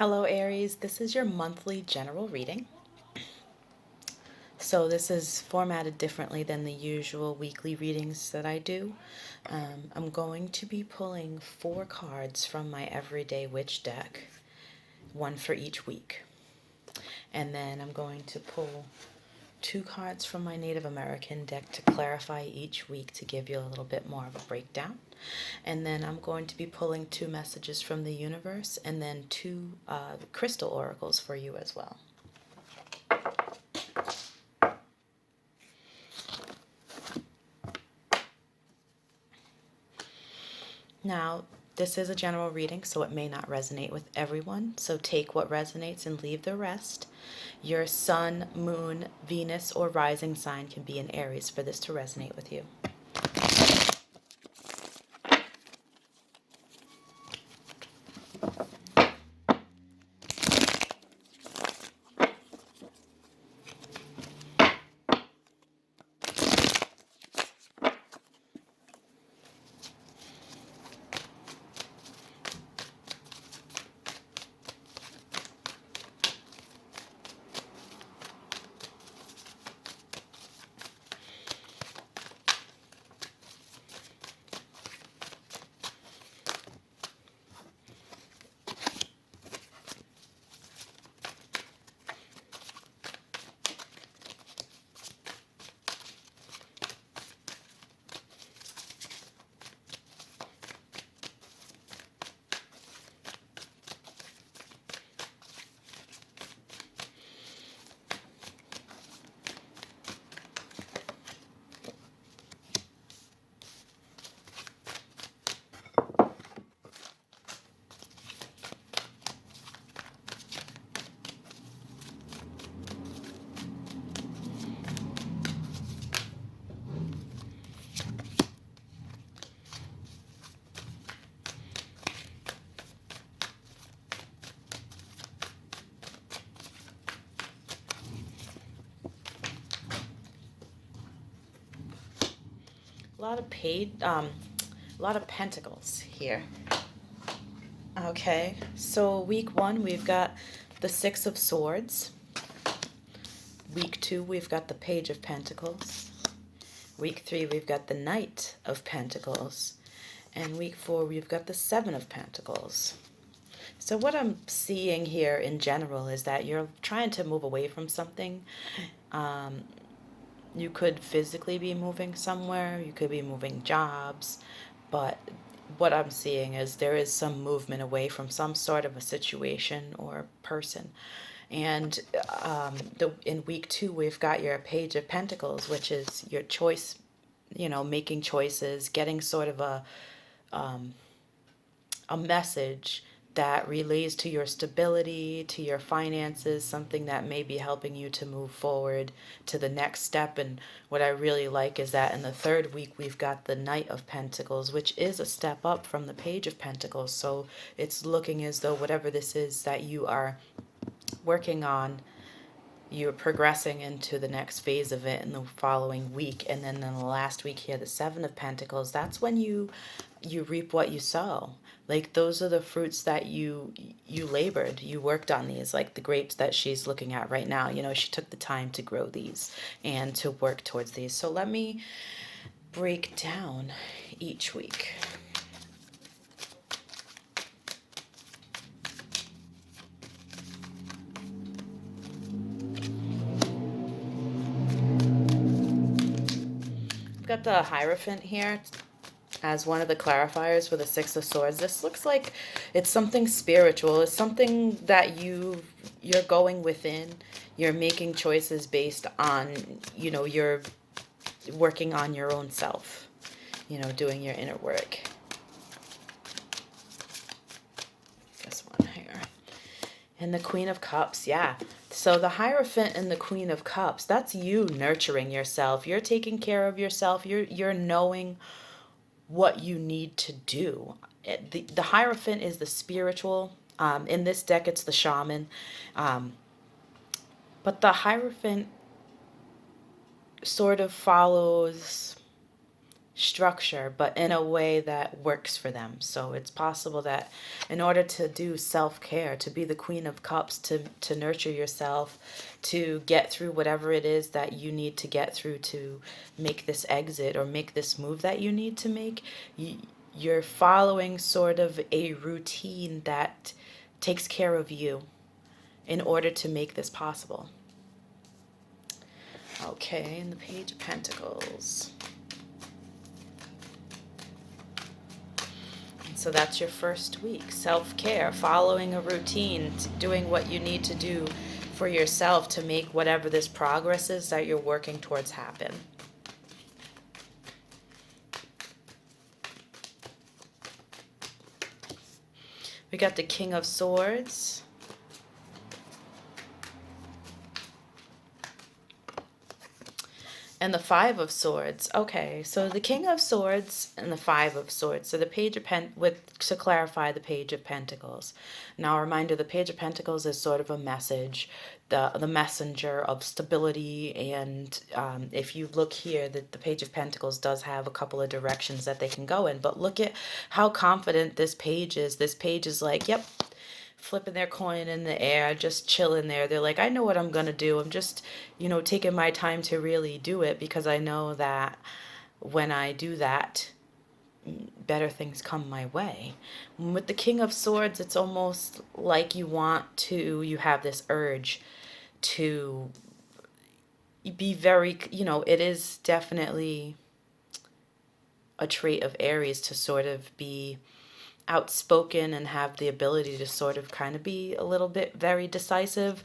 Hello Aries, this is your monthly general reading. So this is formatted differently than the usual weekly readings that I do. I'm going to be pulling 4 cards from my Everyday Witch deck, one for each week. And then I'm going to pull 2 cards from my Native American deck to clarify each week to give you a little bit more of a breakdown. And then I'm going to be pulling 2 messages from the universe and then 2 crystal oracles for you as well. Now, this is a general reading, so it may not resonate with everyone. So take what resonates and leave the rest. Your sun, moon, Venus, or rising sign can be in Aries for this to resonate with you. A lot of pentacles here. Okay, so week 1 we've got the 6 of Swords. Week 2 we've got the Page of Pentacles. Week 3 we've got the Knight of Pentacles. And week 4 we've got the 7 of Pentacles. So what I'm seeing here in general is that you're trying to move away from something. You could physically be moving somewhere, you could be moving jobs, but what I'm seeing is there is some movement away from some sort of a situation or person. And in week 2, we've got your Page of Pentacles, which is your choice, making choices, getting sort of a message that relates to your stability, to your finances, something that may be helping you to move forward to the next step. And what I really like is that in the 3rd week, we've got the Knight of Pentacles, which is a step up from the Page of Pentacles. So it's looking as though whatever this is that you are working on, you're progressing into the next phase of it in the following week. And then in the last week here, the 7 of Pentacles, that's when you reap what you sow. Like, those are the fruits that you labored, you worked on these, like the grapes that she's looking at right now. She took the time to grow these and to work towards these. So let me break down each week. I've got the Hierophant here as one of the clarifiers for the 6 of Swords. This looks like it's something spiritual. It's something that you're going within. You're making choices based on, you're working on your own self, doing your inner work. This one here. And the Queen of Cups, yeah. So the Hierophant and the Queen of Cups, that's you nurturing yourself. You're taking care of yourself. You're knowing what you need to do. The Hierophant is the spiritual. In this deck, it's the shaman. But the Hierophant sort of follows structure, but in a way that works for them. So it's possible that in order to do self-care, to be the Queen of Cups, to nurture yourself, to get through whatever it is that you need to get through to make this exit or make this move that you need to make, you're following sort of a routine that takes care of you in order to make this possible. Okay, and the Page of Pentacles. So that's your first week. Self-care, following a routine, doing what you need to do for yourself to make whatever this progress is that you're working towards happen. We got the King of Swords. And the Five of Swords. Okay, so the King of Swords and the Five of Swords. So the Page of to clarify, the Page of Pentacles. Now, a reminder, the Page of Pentacles is sort of a message, the messenger of stability. And if you look here, the Page of Pentacles does have a couple of directions that they can go in. But look at how confident this page is. This page is like, yep, flipping their coin in the air, just chilling there. They're like, I know what I'm going to do. I'm just, taking my time to really do it because I know that when I do that, better things come my way. With the King of Swords, it's almost like you have this urge to be very, it is definitely a trait of Aries to sort of be outspoken and have the ability to sort of kind of be a little bit very decisive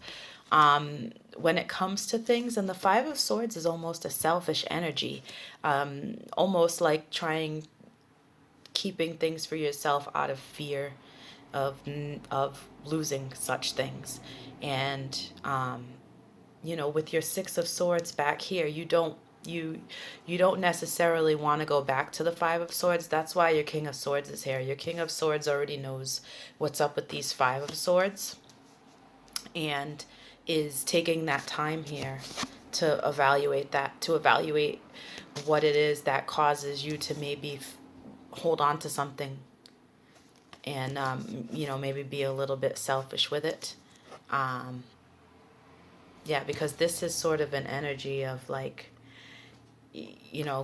when it comes to things. And the Five of Swords is almost a selfish energy, almost like keeping things for yourself out of fear of losing such things. And with your Six of Swords back here, you don't necessarily want to go back to the Five of Swords. That's why your King of Swords is here. Your King of Swords already knows what's up with these Five of Swords and is taking that time here to evaluate what it is that causes you to maybe hold on to something and, maybe be a little bit selfish with it. Yeah, because this is sort of an energy of like,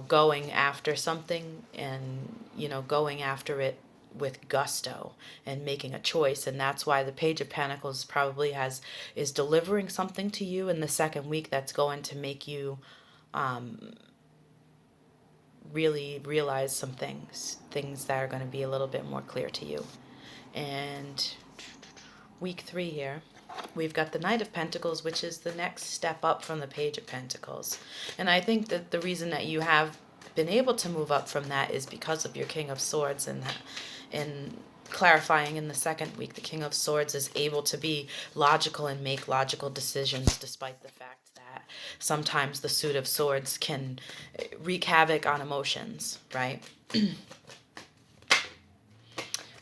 going after something and, going after it with gusto and making a choice. And that's why the Page of Pentacles probably is delivering something to you in the second week that's going to make you really realize some things that are going to be a little bit more clear to you. And week 3 here, we've got the Knight of Pentacles, which is the next step up from the Page of Pentacles. And I think that the reason that you have been able to move up from that is because of your King of Swords, and clarifying in the second week, the King of Swords is able to be logical and make logical decisions, despite the fact that sometimes the Suit of Swords can wreak havoc on emotions, right?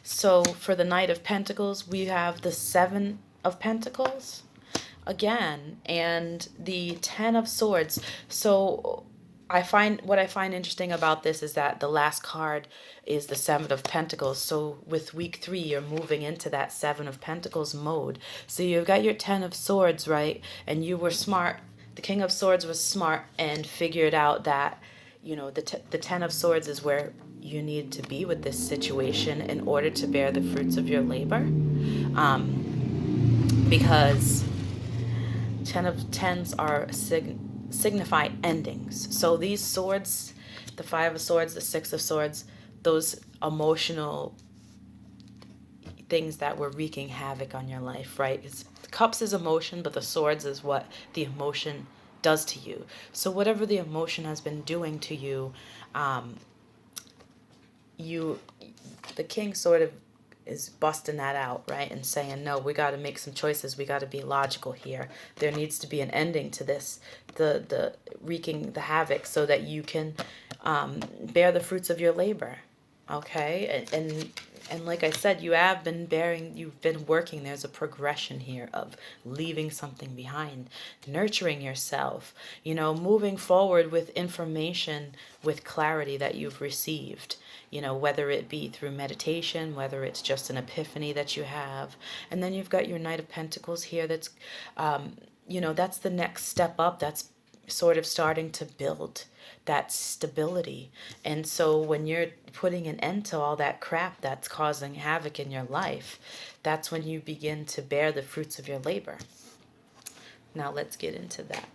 So for the Knight of Pentacles, we have the Seven of Pentacles again, and the Ten of Swords. So what I find interesting about this is that the last card is the Seven of Pentacles. So with week 3, you're moving into that Seven of Pentacles mode. So you've got your Ten of Swords, right? And you were smart. The King of Swords was smart and figured out that, the Ten of Swords is where you need to be with this situation in order to bear the fruits of your labor. Because Tens are signify endings. So these swords, the Five of Swords, the Six of Swords, those emotional things that were wreaking havoc on your life, right? The Cups is emotion, but the Swords is what the emotion does to you. So whatever the emotion has been doing to you, the King sort of is busting that out, right? And saying, no, we got to make some choices. We got to be logical here. There needs to be an ending to this, the wreaking the havoc, so that you can bear the fruits of your labor, okay? And And like I said, you've been working. There's a progression here of leaving something behind, nurturing yourself, moving forward with information, with clarity that you've received, whether it be through meditation, whether it's just an epiphany that you have. And then you've got your Knight of Pentacles here. That's the next step up. That's sort of starting to build that stability. And so when you're putting an end to all that crap that's causing havoc in your life, that's when you begin to bear the fruits of your labor. Now let's get into that.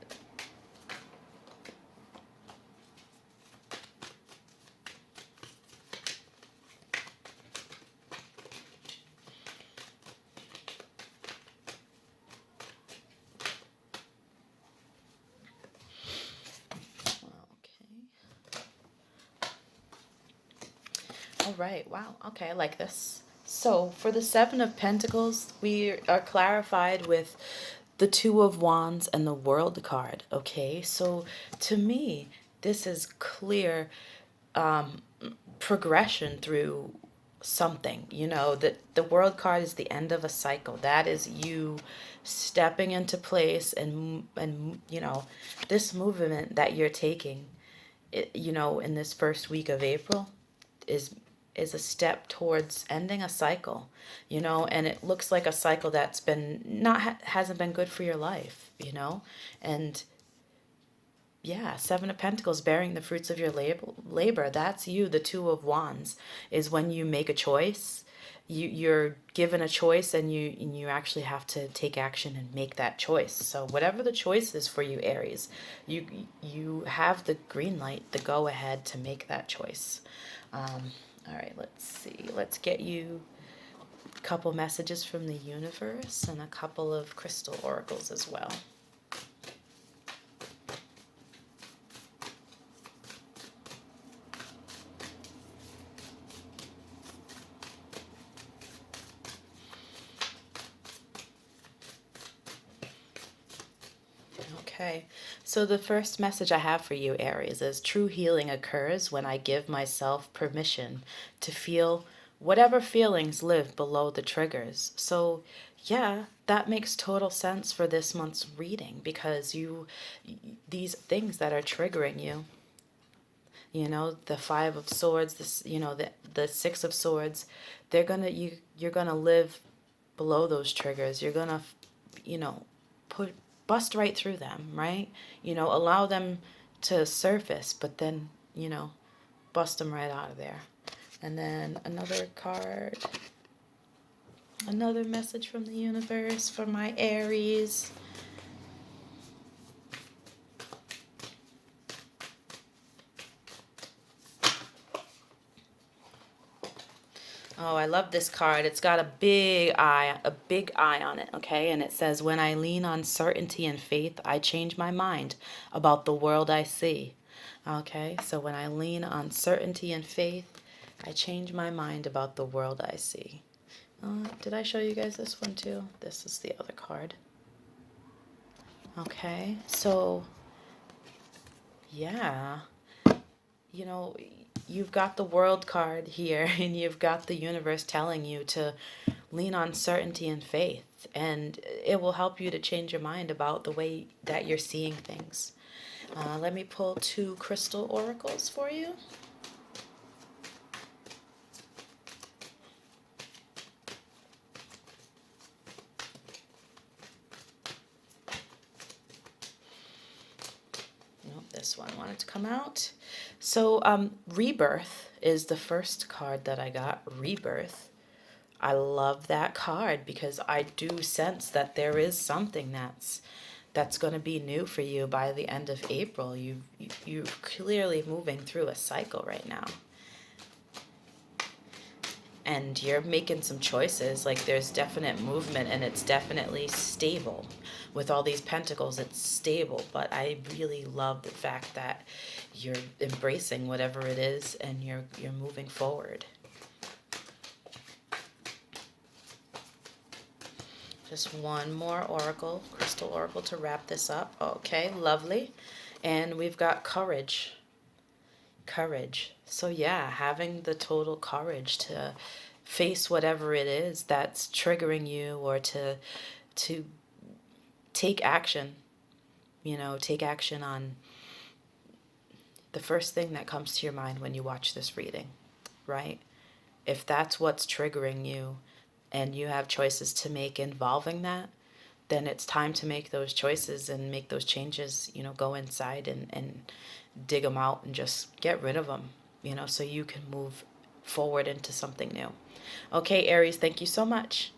All right. Wow. Okay. I like this. So for the Seven of Pentacles, we are clarified with the Two of Wands and the World card. Okay. So to me, this is clear progression through something. That the World card is the end of a cycle. That is you stepping into place, and this movement that you're taking, in this first week of April is a step towards ending a cycle, and it looks like a cycle that's been hasn't been good for your life, and yeah, Seven of Pentacles, bearing the fruits of your labor. That's you. The Two of Wands is when you make a choice. You're given a choice, and you actually have to take action and make that choice. So whatever the choice is for you, Aries, you have the green light, the go ahead to make that choice. All right, let's see. Let's get you a couple messages from the universe and a couple of crystal oracles as well. Okay, so the first message I have for you, Aries, is true healing occurs when I give myself permission to feel whatever feelings live below the triggers. So, yeah, that makes total sense for this month's reading, because these things that are triggering you, the Five of Swords, the Six of Swords, you're gonna live below those triggers. You're gonna, put bust right through them, right? Allow them to surface, but then, bust them right out of there. And then another card, another message from the universe for my Aries. Oh, I love this card. It's got a big eye on it, okay? And it says, when I lean on certainty and faith, I change my mind about the world I see. Okay, so when I lean on certainty and faith, I change my mind about the world I see. Did I show you guys this one too? This is the other card. Okay, so yeah, you've got the World card here, and you've got the universe telling you to lean on certainty and faith, and it will help you to change your mind about the way that you're seeing things. Let me pull two crystal oracles for you. Nope, this one wanted to come out. So, Rebirth is the first card that I got. Rebirth. I love that card because I do sense that there is something that's going to be new for you by the end of April. You're clearly moving through a cycle right now. And you're making some choices. Like, there's definite movement, and it's definitely stable. With all these pentacles, it's stable. But I really love the fact that you're embracing whatever it is, and you're moving forward. Just one more oracle, crystal oracle, to wrap this up. Okay, lovely. And we've got courage. Courage. So yeah, having the total courage to face whatever it is that's triggering you, or to take action. You know, take action on the first thing that comes to your mind when you watch this reading, right? If that's what's triggering you and you have choices to make involving that, then it's time to make those choices and make those changes. You know, go inside and dig them out and just get rid of them, you know, so you can move forward into something new. Okay, Aries, thank you so much.